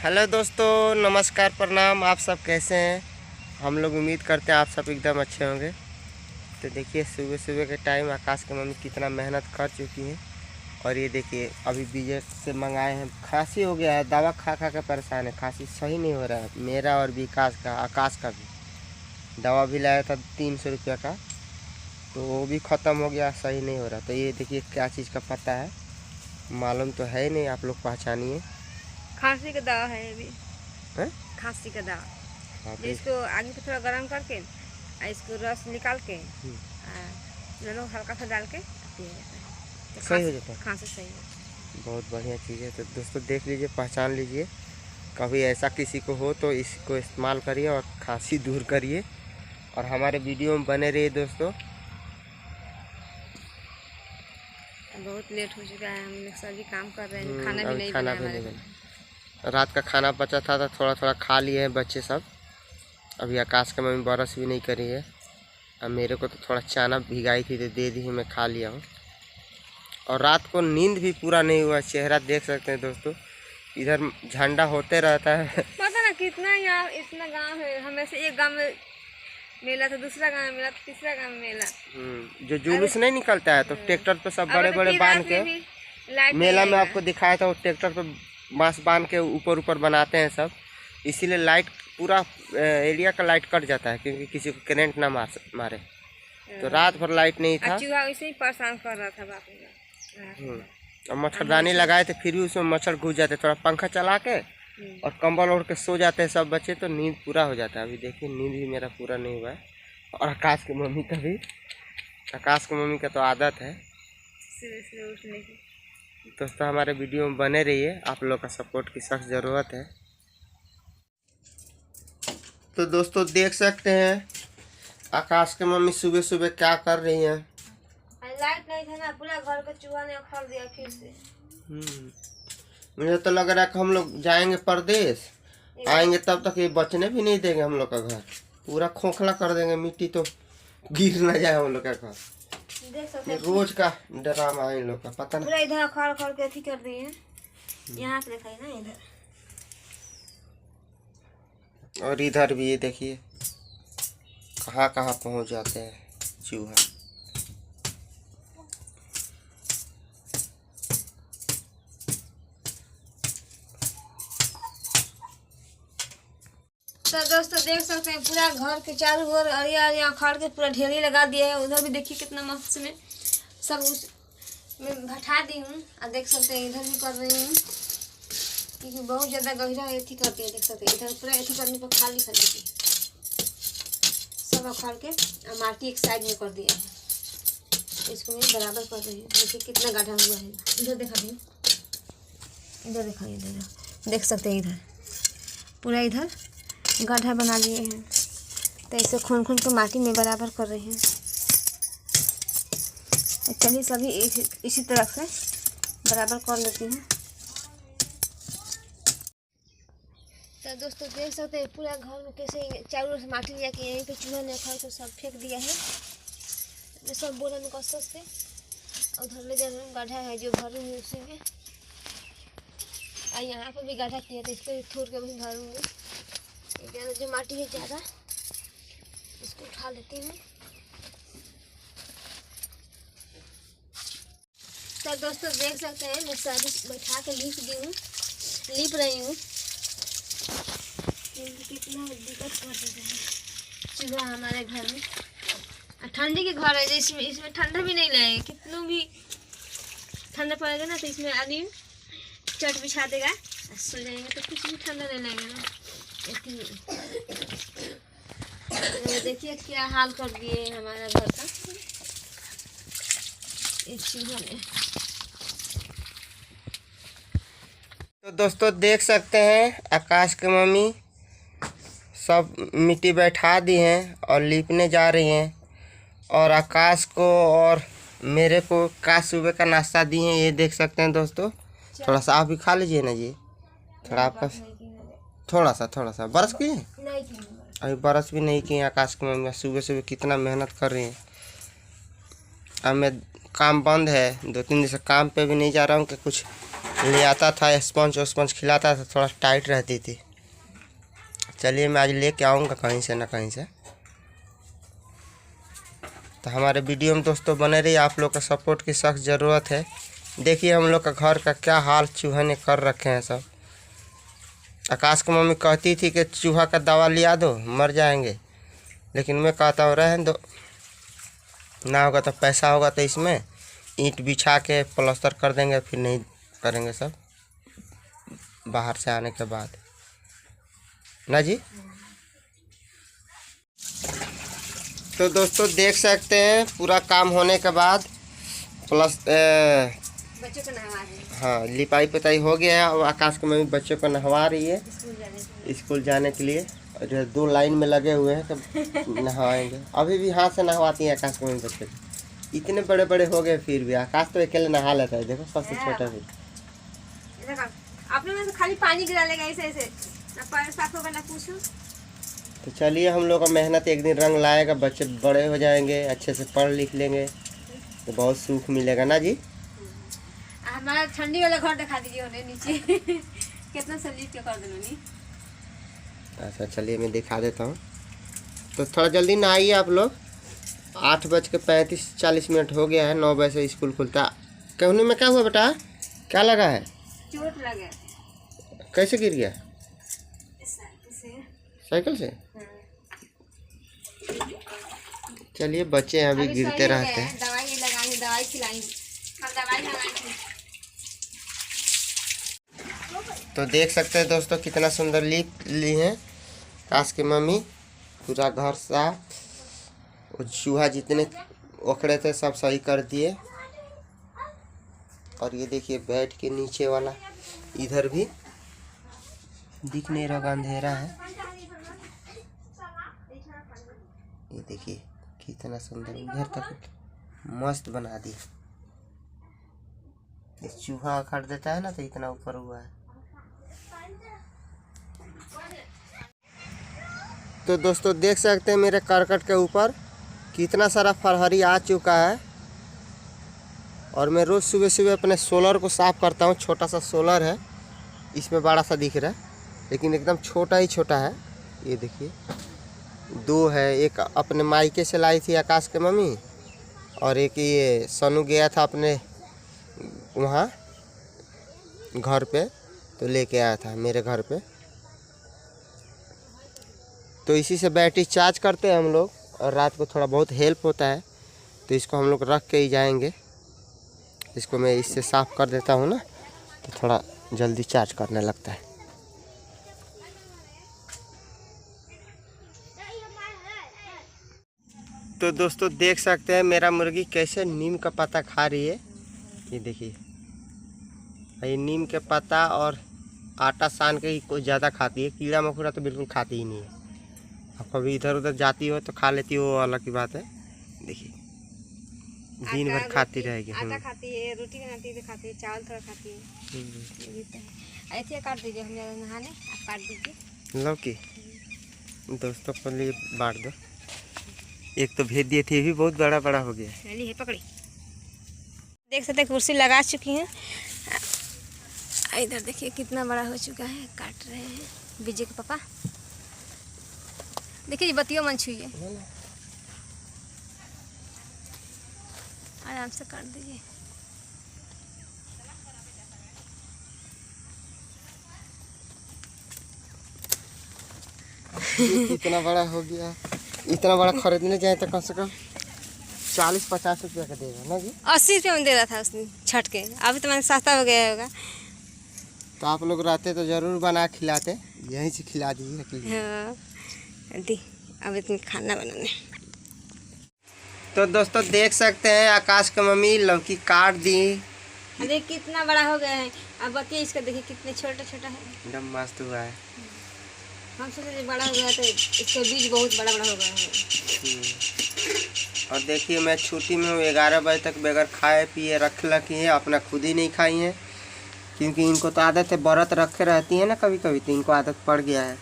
Hello दोस्तों, नमस्कार, प्रणाम। आप सब कैसे हैं? हम लोग उम्मीद करते हैं आप सब एकदम अच्छे होंगे। तो देखिए सुबह सुबह के टाइम आकाश की मम्मी कितना मेहनत कर चुकी हैं। और ये देखिए अभी बीजे से मंगाए हैं। खांसी हो गया है, दवा खा खा के परेशान है, खांसी सही नहीं हो रहा है मेरा और विकास का, आकाश का भी। दवा भी लाया था 300 रुपया का, तो वो भी ख़त्म हो गया, सही नहीं हो रहा। तो ये देखिए क्या चीज़ का पता है, मालूम तो है नहीं, आप लोग पहचानिए। खांसी का दवा है अभी। हैं? खांसी का दवा। हाँ जो इसको आगे पे थोड़ा गर्म करके इसको रस निकाल के नमक हल्का सा डाल के पिया जाता है, तो सही हो जाता है। खांसी सही है। बहुत बढ़िया चीज़ है। तो दोस्तों देख लीजिए, पहचान लीजिए, कभी ऐसा किसी को हो तो इसको इस्तेमाल करिए और खांसी दूर करिए। और हमारे वीडियो में बने रहिए दोस्तों। बहुत लेट हो चुका है, हम लोग सभी काम कर रहे हैं, खाना भी अभी नहीं खाना बना भी हमारे नहीं घर। बना। रात का खाना बचा था तो थोड़ा थोड़ा खा लिए हैं बच्चे सब। अभी आकाश का मम्मी बरस भी नहीं करी है। अब मेरे को तो थोड़ा चाना भिगाई थी तो दे दी, मैं खा लिया हूँ। और रात को नींद भी पूरा नहीं हुआ, चेहरा देख सकते हैं दोस्तों, इधर झंडा होते रहता है। पता ना कितना यहाँ इतना गांव है, हमें से एक गांव में मेला था, दूसरा गांव में मेला, तीसरा गांव में मेला। जो जुलूस नहीं निकलता है तो ट्रैक्टर पे सब बड़े बड़े बांध के, लाइट मेला में आपको दिखाया था, वो ट्रैक्टर पे बांस बांध के ऊपर ऊपर बनाते हैं सब, इसीलिए लाइट पूरा एरिया का लाइट कट जाता है, क्योंकि किसी को करंट ना मारे। तो रात भर लाइट नहीं था। चूहा वैसे ही परेशान कर रहा था बाप रे। और मच्छरदानी लगाए थे, फिर भी उसमें मच्छर घुस जाते। थोड़ा पंखा चला के और कंबल ओढ़ के सो जाते हैं सब बच्चे, तो नींद पूरा हो जाता है। अभी देखिए नींद भी मेरा पूरा नहीं हुआ है। और आकाश की मम्मी का भी, आकाश की मम्मी का तो आदत है सुबह उठने की। दोस्तों। हमारे वीडियो में बने रहिए, आप लोग का सपोर्ट की सख्त ज़रूरत है। तो दोस्तों देख सकते हैं आकाश की मम्मी सुबह सुबह क्या कर रही हैं। लाइट नहीं था ना, पूरा घर को चूहा ने उखाड़ दिया फिर से। मुझे तो लग रहा है कि हम लोग जाएंगे परदेश, आएंगे तब तक ये बचने भी नहीं देंगे हम लोग का घर, पूरा खोखला कर देंगे, मिट्टी तो गिर ना जाए हम लोग का घर। देख सकते ये रोज का ड्रामा है इन लोग का, पता नहीं। पूरा इधर उखाड़ उखाड़ के अथी कर दिए हैं। यहाँ पे दिखाई ना इधर, और इधर भी ये देखिए कहाँ कहाँ पहुँच जाते हैं चूहा। तो दोस्तों देख सकते हैं पूरा घर के चारों ओर अरिया अरिया उखाड़ के पूरा ढेरी लगा दिया है। उधर भी देखिए कितना मस्त में सब उस में घटा दी हूँ। और देख सकते हैं इधर भी कर रही हूँ, क्योंकि बहुत ज़्यादा गहरा एथी करती है। देख सकते हैं इधर पूरा एथी करने पर खाली खाली थी, सब उखाड़ के और माटी एक साइड में कर दिया है। इसको मैं बराबर कर रही हूँ। देखिए कितना गाढ़ा हुआ है। इधर देखा दी, इधर देखा, इधर देख सकते हैं इधर पूरा इधर गड्ढा बना लिए हैं। तो इसे खून खून के माटी में बराबर कर रहे हैं। चलिए सभी इसी तरह से बराबर कर लेती हैं। तो दोस्तों देख सकते हैं पूरा घर में कैसे चारों ओर से माटी लिया के यहीं पे चूहा ने उखाड़ के सब फेंक दिया है। मैं सब बोरा में कस के उधर ले जा रही हूँ। गड्ढा है जो भरी हुई उसी में, और यहाँ पर भी गड्ढा किया था, इसको थोड़ के भी भरूँगी। जो माटी है ज़्यादा, इसको उठा लेती हूँ। तो दोस्तों देख सकते हैं मैं सारी बैठा के लीप रही हूँ। कितना दिक्कत कर देते हैं चूहा हमारे घर में। ठंडी के घर है, इसमें ठंडा भी नहीं लगेगा। कितना भी ठंडा पड़ेगा ना तो इसमें आदमी चट बिछा देगा, सो जाएंगे, तो कुछ भी ठंडा नहीं लगेगा ना। देखिए क्या हाल कर दिए हमारा घर का इस चूहा ने। तो दोस्तों देख सकते हैं आकाश की मम्मी सब मिट्टी बैठा दी हैं और लीपने जा रही हैं। और आकाश को और मेरे को का सुबह का नाश्ता दी हैं, ये देख सकते हैं दोस्तों। थोड़ा सा आप भी खा लीजिए ना जी, थोड़ा आपका थोड़ा सा बरस की अभी बरस भी नहीं किए। आकाश की मम्मी सुबह सुबह कितना मेहनत कर रही हैं। अब मैं काम बंद है, 2-3 दिन से काम पे भी नहीं जा रहा हूँ कि कुछ ले आता था, स्पंज स्पंज खिलाता था, थोड़ा टाइट रहती थी। चलिए मैं आज लेके आऊँगा कहीं से ना कहीं से। तो हमारे वीडियो में दोस्तों बने रहिए, आप लोग का सपोर्ट की सख्त ज़रूरत है। देखिए हम लोग का घर का क्या हाल चूहे ने कर रखे हैं सब। आकाश की मम्मी कहती थी कि चूहा का दवा लिया दो, मर जाएंगे, लेकिन मैं कहता हूँ रहने दो, ना होगा तो पैसा होगा तो इसमें ईंट बिछा के प्लास्टर कर देंगे, फिर नहीं करेंगे सब बाहर से आने के बाद, ना जी। तो दोस्तों देख सकते हैं पूरा काम होने के बाद प्लस बच्चों को नहवा रहे हैं। हाँ, लिपाई पुताई हो गया है और आकाश की मम्मी बच्चों को नहवा रही है स्कूल जाने के लिए। और जो 2 लाइन में लगे हुए हैं तो नहवाएंगे। अभी भी हाथ से नहवाती हैं आकाश की मम्मी बच्चे। इतने बड़े बड़े हो गए फिर भी आकाश तो अकेले नहा लेता है। देखो सबसे छोटा भी। आपने में से खाली पानी गिरा लेगा ऐसे ऐसे, ना पैर साफ होगा ना कुछ। तो चलिए हम लोग का मेहनत एक दिन रंग लाएगा, बच्चे बड़े हो जाएंगे, अच्छे से पढ़ लिख लेंगे तो बहुत सुख मिलेगा, ना जी। हमारा ठंडी वाला घर दिखा दीजिए उन्हें नीचे कितना सलीब के कर देनी। अच्छा चलिए मैं दिखा देता हूँ। तो थोड़ा जल्दी ना आइए आप लोग। 8:35-40 हो गया है। 9 बजे से स्कूल खुलता। कहने में क्या हुआ बेटा, क्या लगा है? चोट लगा। कैसे गिर गया? साइकिल से। चलिए बच्चे अभी गिरते रहते हैं। दवाई लगाएंगे, दवाई खिलाएंगे, दवाई लगाएंगे। तो देख सकते हैं दोस्तों कितना सुंदर लीप ली है काश की मम्मी। पूरा घर साफ, और चूहा जितने उखड़े थे सब सही कर दिए। और ये देखिए बेड के नीचे वाला इधर भी दिख नहीं रहा, अंधेरा है। ये देखिए कितना सुंदर इधर तक मस्त बना दिया। इस चूहा उखाड़ देता है ना तो इतना ऊपर हुआ है। तो दोस्तों देख सकते हैं मेरे करकट के ऊपर कितना सारा फरहरी आ चुका है। और मैं रोज़ सुबह सुबह अपने सोलर को साफ़ करता हूँ। छोटा सा सोलर है, इसमें बड़ा सा दिख रहा है लेकिन एकदम छोटा ही छोटा है। ये देखिए 2 है, एक अपने मायके से लाई थी आकाश के मम्मी, और एक ये सनू गया था अपने वहाँ घर पे तो लेके आया था मेरे घर पे। तो इसी से बैटरी चार्ज करते हैं हम लोग, और रात को थोड़ा बहुत हेल्प होता है। तो इसको हम लोग रख के ही जाएंगे। इसको मैं इससे साफ़ कर देता हूँ ना तो थोड़ा जल्दी चार्ज करने लगता है। तो दोस्तों देख सकते हैं मेरा मुर्गी कैसे नीम का पत्ता खा रही है। ये देखिए, ये नीम के पत्ता और आटा सान के ही कुछ ज़्यादा खाती है। कीड़ा मकोड़ा तो बिल्कुल खाती ही नहीं है। अब कभी इधर उधर जाती हो तो खा लेती हो, वो अलग की बात है। देखिए दिन भर खाती रहेगी। आटा खाती है, रोटी बनाती है तो खाती है, चावल थोड़ा खाती है। ऐसे काट दीजिए, हम ज़्यादा नहाने, आप काट दीजिए। लौकी दोस्तों को लिए बांट दो। एक तो भेज दिए थे, ये भी बहुत बड़ा बड़ा हो गया है। पकड़ी देख सकते हैं कुर्सी लगा चुकी हैं। इधर देखिए कितना बड़ा हो चुका है। काट रहे हैं विजय के पापा। देखिए ये बत्तियों मन छुइए, आराम से काट दीजिए। इतना बड़ा हो गया। इतना बड़ा खरीदने जाए तो कम से कम 40-50 रुपया का देगा ना जी। 80 रुपये में दे रहा था उसने छठ के। अभी तो मैंने सस्ता हो गया होगा। तो आप लोग रहते तो ज़रूर बना खिलाते, यहीं से खिला दीजिए। हाँ दी, अब इतनी खाना बनाने। तो दोस्तों देख सकते हैं आकाश की मम्मी लौकी काट दी। अरे कितना बड़ा हो गया है। अब बाकी इसका देखिए कितने छोटा छोटा है। एकदम मस्त हुआ है। हम सोचे बड़ा हो गया तो इसका बीज बहुत बड़ा बड़ा हो गया है। और देखिए मैं छुट्टी में हूँ। 11 बजे तक बगैर खाए पिए रख रखी है, अपना खुद ही नहीं खाई है क्योंकि इनको तो आदत है, व्रत रखे रहती है ना कभी कभी, तो इनको आदत पड़ गया है।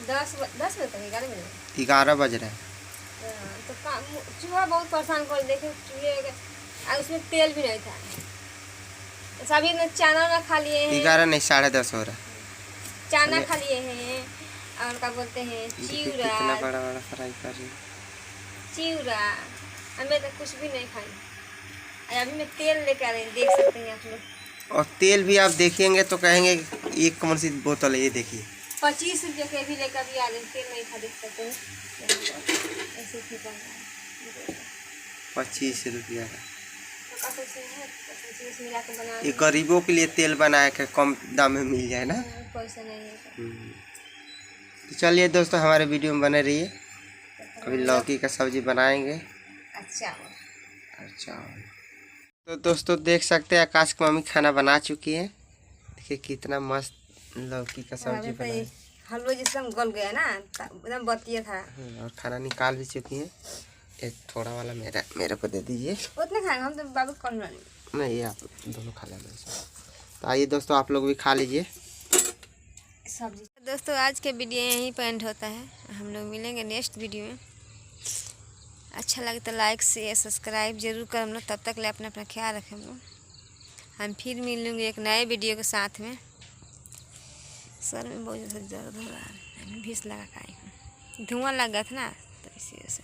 10 बजे तक 11 बजे 11 बज रहे हैं। तो चूहा बहुत परेशान कर। देखे चूहे उसमें तेल भी नहीं था। सभी ने चाना ना खा लिए हैं, 11 नहीं 10:30 हो रहा। चाना खा लिए हैं और क्या बोलते हैं देखिए चिवड़ा, कितना बड़ा बड़ा फ्राई कर रही है। चिवड़ा। हमें तो कुछ भी नहीं खाई। अभी मैं तेल लेकर आ रही हूँ, देख सकते हैं आप लोग। और तेल भी आप देखेंगे तो कहेंगे कि एक कौन सी बोतल है, ये देखिए 25 रुपये के भी लेकर भी आ रहे हैं, तेल नहीं था, देख सकते हैं ऐसे ही बन रहा है। 25 रुपया का। तो काफी से है, 25 मिला के बना ये गरीबों के लिए तेल बनाया के कम दाम में मिल जाए ना। पैसा नहीं है। तो चलिए दोस्तों, हमारे वीडियो में बने रहिए। अभी लौकी का सब्जी बनाएंगे। अच्छा। तो दोस्तों देख सकते हैं आकाश की मम्मी खाना बना चुकी है। देखिए कितना मस्त लौकी का सब्जी बना है। हलवा जिसम गल गया ना, एकदम बतिया था। और खाना निकाल भी चुकी है। एक थोड़ा वाला मेरे को दे दीजिए। उतने खाएंगे हम तो, बाबू कौन नहीं, ये आप दोनों खा लेना। तो आइए दोस्तों, आप लोग भी खा लीजिए सब्जी। दोस्तों आज के वीडियो यहीं पर एंड होता है। हम लोग मिलेंगे नेक्स्ट वीडियो में। अच्छा लगे तो लाइक शेयर सब्सक्राइब जरूर कर हम लोग। तब तक ले अपना अपना ख्याल रखें हम लोग। हम फिर मिलेंगे एक नए वीडियो के साथ में। सर में बहुत ज़्यादा दर्द हो रहा है, भीस लगा का धुआं लग गया था ना, तो इसी वजह से।